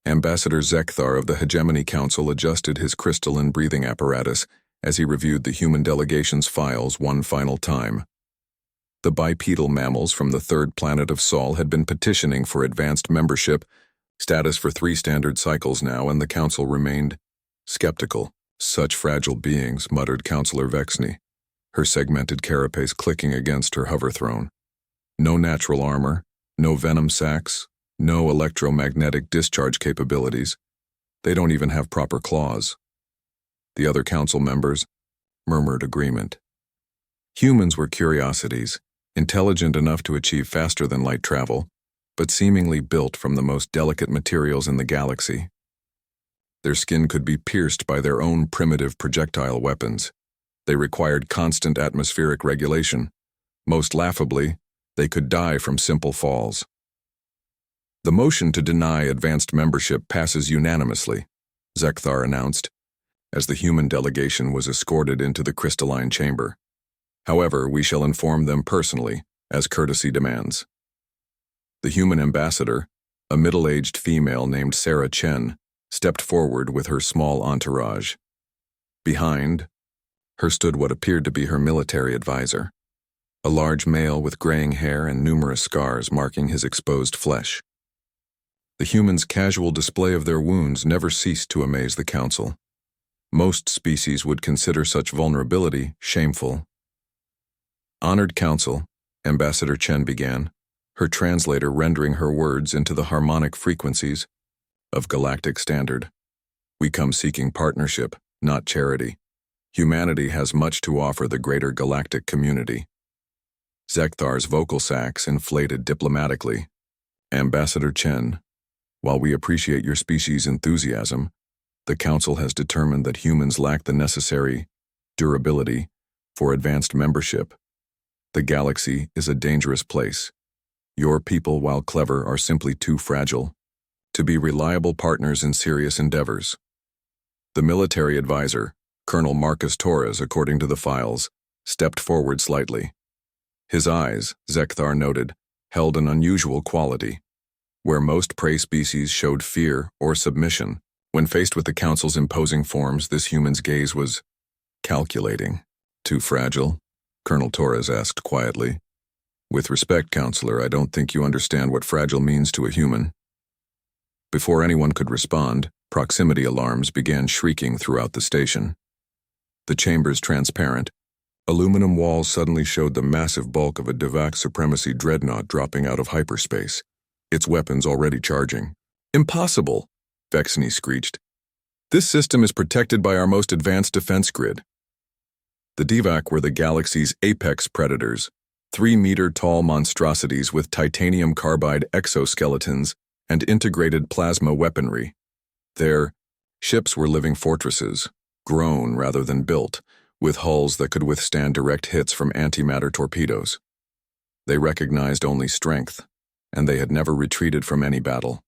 Ambassador Zekthar of the Hegemony Council adjusted his crystalline breathing apparatus as he reviewed the human delegation's files one final time. The bipedal mammals from the third planet of Sol had been petitioning for advanced membership, status for 3 standard cycles now, and the council remained skeptical. Such fragile beings, muttered Councillor Vexney, her segmented carapace clicking against her hover throne. No natural armor, no venom sacs, no electromagnetic discharge capabilities. They don't even have proper claws. The other council members murmured agreement. Humans were curiosities, intelligent enough to achieve faster-than-light travel, but seemingly built from the most delicate materials in the galaxy. Their skin could be pierced by their own primitive projectile weapons. They required constant atmospheric regulation. Most laughably, they could die from simple falls. The motion to deny advanced membership passes unanimously, Zekthar announced, as the human delegation was escorted into the crystalline chamber. However, we shall inform them personally, as courtesy demands. The human ambassador, a middle-aged female named Sarah Chen, stepped forward with her small entourage. Behind her stood what appeared to be her military advisor, a large male with graying hair and numerous scars marking his exposed flesh. The humans' casual display of their wounds never ceased to amaze the council. Most species would consider such vulnerability shameful. Honored Council, Ambassador Chen began, her translator rendering her words into the harmonic frequencies of galactic standard. We come seeking partnership, not charity. Humanity has much to offer the greater galactic community. Zekthar's vocal sacs inflated diplomatically. Ambassador Chen, while we appreciate your species' enthusiasm, the Council has determined that humans lack the necessary durability for advanced membership. The galaxy is a dangerous place. Your people, while clever, are simply too fragile to be reliable partners in serious endeavors. The military advisor, Colonel Marcus Torres, according to the files, stepped forward slightly. His eyes, Zekthar noted, held an unusual quality. Where most prey species showed fear or submission, when faced with the Council's imposing forms, this human's gaze was calculating. Too fragile? Colonel Torres asked quietly. With respect, Counselor, I don't think you understand what fragile means to a human. Before anyone could respond, proximity alarms began shrieking throughout the station. The chamber's transparent, aluminum walls suddenly showed the massive bulk of a Devac supremacy dreadnought dropping out of hyperspace, its weapons already charging. Impossible, Vexney screeched. This system is protected by our most advanced defense grid. The Devac were the galaxy's apex predators, 3-meter-tall monstrosities with titanium carbide exoskeletons and integrated plasma weaponry. Their ships were living fortresses, grown rather than built, with hulls that could withstand direct hits from antimatter torpedoes. They recognized only strength, and they had never retreated from any battle.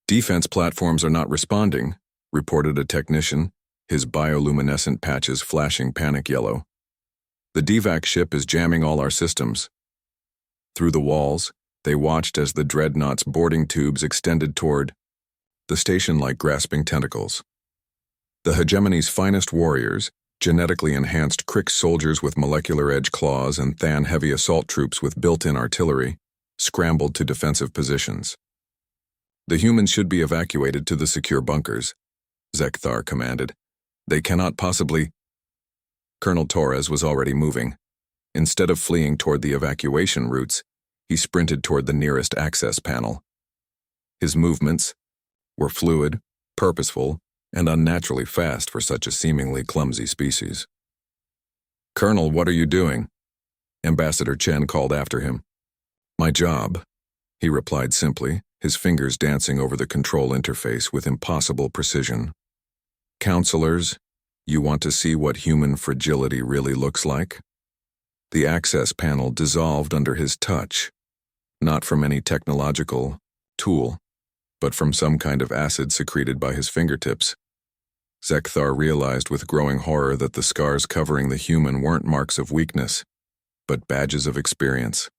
Defense platforms are not responding, reported a technician, his bioluminescent patches flashing panic yellow. The Devac ship is jamming all our systems. Through the walls, they watched as the dreadnought's boarding tubes extended toward the station like grasping tentacles. The Hegemony's finest warriors, genetically enhanced Crick soldiers with molecular edge claws and Than heavy assault troops with built-in artillery, scrambled to defensive positions. The humans should be evacuated to the secure bunkers, Zekthar commanded. They cannot possibly... Colonel Torres was already moving. Instead of fleeing toward the evacuation routes, he sprinted toward the nearest access panel. His movements were fluid, purposeful, and unnaturally fast for such a seemingly clumsy species. Colonel, what are you doing? Ambassador Chen called after him. My job, he replied simply, his fingers dancing over the control interface with impossible precision. Counselors, you want to see what human fragility really looks like? The access panel dissolved under his touch, not from any technological tool, but from some kind of acid secreted by his fingertips. Zekthar realized with growing horror that the scars covering the human weren't marks of weakness, but badges of experience.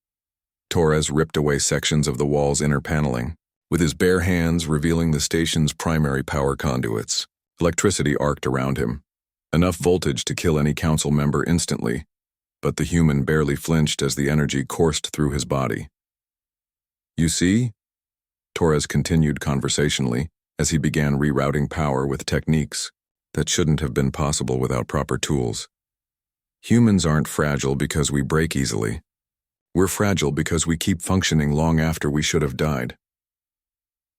Torres ripped away sections of the wall's inner paneling, with his bare hands revealing the station's primary power conduits. Electricity arced around him, enough voltage to kill any council member instantly, but the human barely flinched as the energy coursed through his body. "You see?" Torres continued conversationally as he began rerouting power with techniques that shouldn't have been possible without proper tools. "Humans aren't fragile because we break easily. We're fragile because we keep functioning long after we should have died."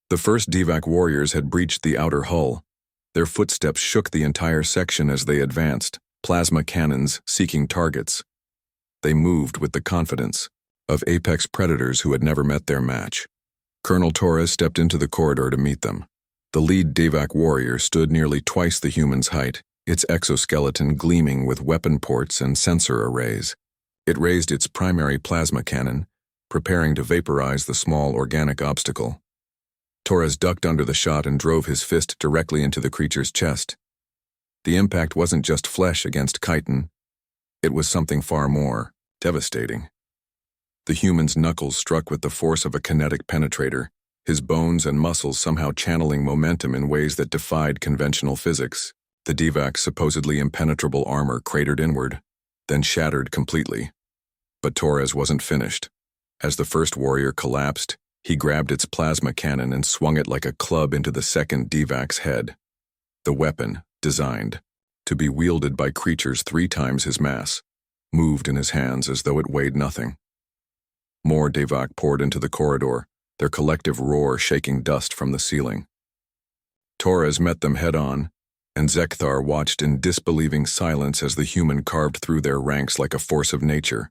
The first Divac warriors had breached the outer hull. Their footsteps shook the entire section as they advanced, plasma cannons seeking targets. They moved with the confidence of apex predators who had never met their match. Colonel Torres stepped into the corridor to meet them. The lead Divac warrior stood nearly twice the human's height, its exoskeleton gleaming with weapon ports and sensor arrays. It raised its primary plasma cannon, preparing to vaporize the small organic obstacle. Torres ducked under the shot and drove his fist directly into the creature's chest. The impact wasn't just flesh against chitin. It was something far more devastating. The human's knuckles struck with the force of a kinetic penetrator, his bones and muscles somehow channeling momentum in ways that defied conventional physics. The Divac's supposedly impenetrable armor cratered inward, then shattered completely. But Torres wasn't finished. As the first warrior collapsed, he grabbed its plasma cannon and swung it like a club into the second Divac's head. The weapon, designed to be wielded by creatures 3 times his mass, moved in his hands as though it weighed nothing. More Divac poured into the corridor, their collective roar shaking dust from the ceiling. Torres met them head-on, and Zekthar watched in disbelieving silence as the human carved through their ranks like a force of nature.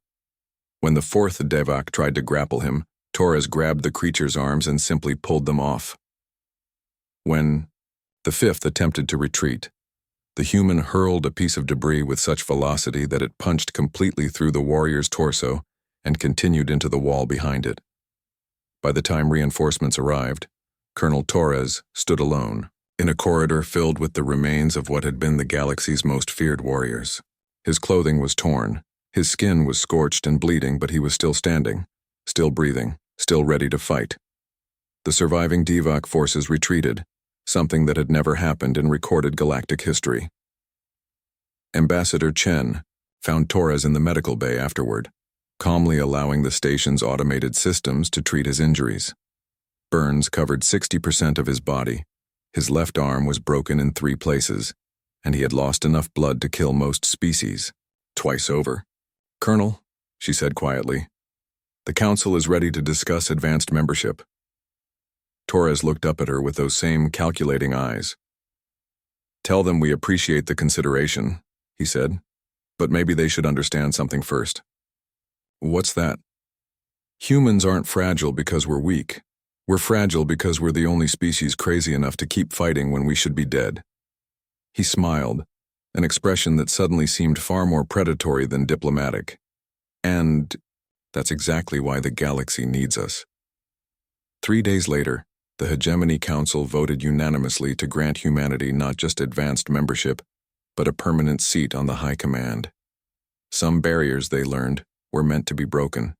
When the 4th Divac tried to grapple him, Torres grabbed the creature's arms and simply pulled them off. When the 5th attempted to retreat, the human hurled a piece of debris with such velocity that it punched completely through the warrior's torso and continued into the wall behind it. By the time reinforcements arrived, Colonel Torres stood alone, in a corridor filled with the remains of what had been the galaxy's most feared warriors. His clothing was torn, his skin was scorched and bleeding, but he was still standing, still breathing, still ready to fight. The surviving Divac forces retreated, something that had never happened in recorded galactic history. Ambassador Chen found Torres in the medical bay afterward, calmly allowing the station's automated systems to treat his injuries. Burns covered 60% of his body. His left arm was broken in 3 places, and he had lost enough blood to kill most species, twice over. "Colonel," she said quietly, "the Council is ready to discuss advanced membership." Torres looked up at her with those same calculating eyes. "Tell them we appreciate the consideration," he said, "but maybe they should understand something first." "What's that?" "Humans aren't fragile because we're weak. We're fragile because we're the only species crazy enough to keep fighting when we should be dead." He smiled, an expression that suddenly seemed far more predatory than diplomatic. "And that's exactly why the galaxy needs us." 3 days later, the Hegemony Council voted unanimously to grant humanity not just advanced membership, but a permanent seat on the High Command. Some barriers, they learned, were meant to be broken,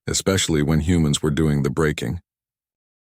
especially when humans were doing the breaking.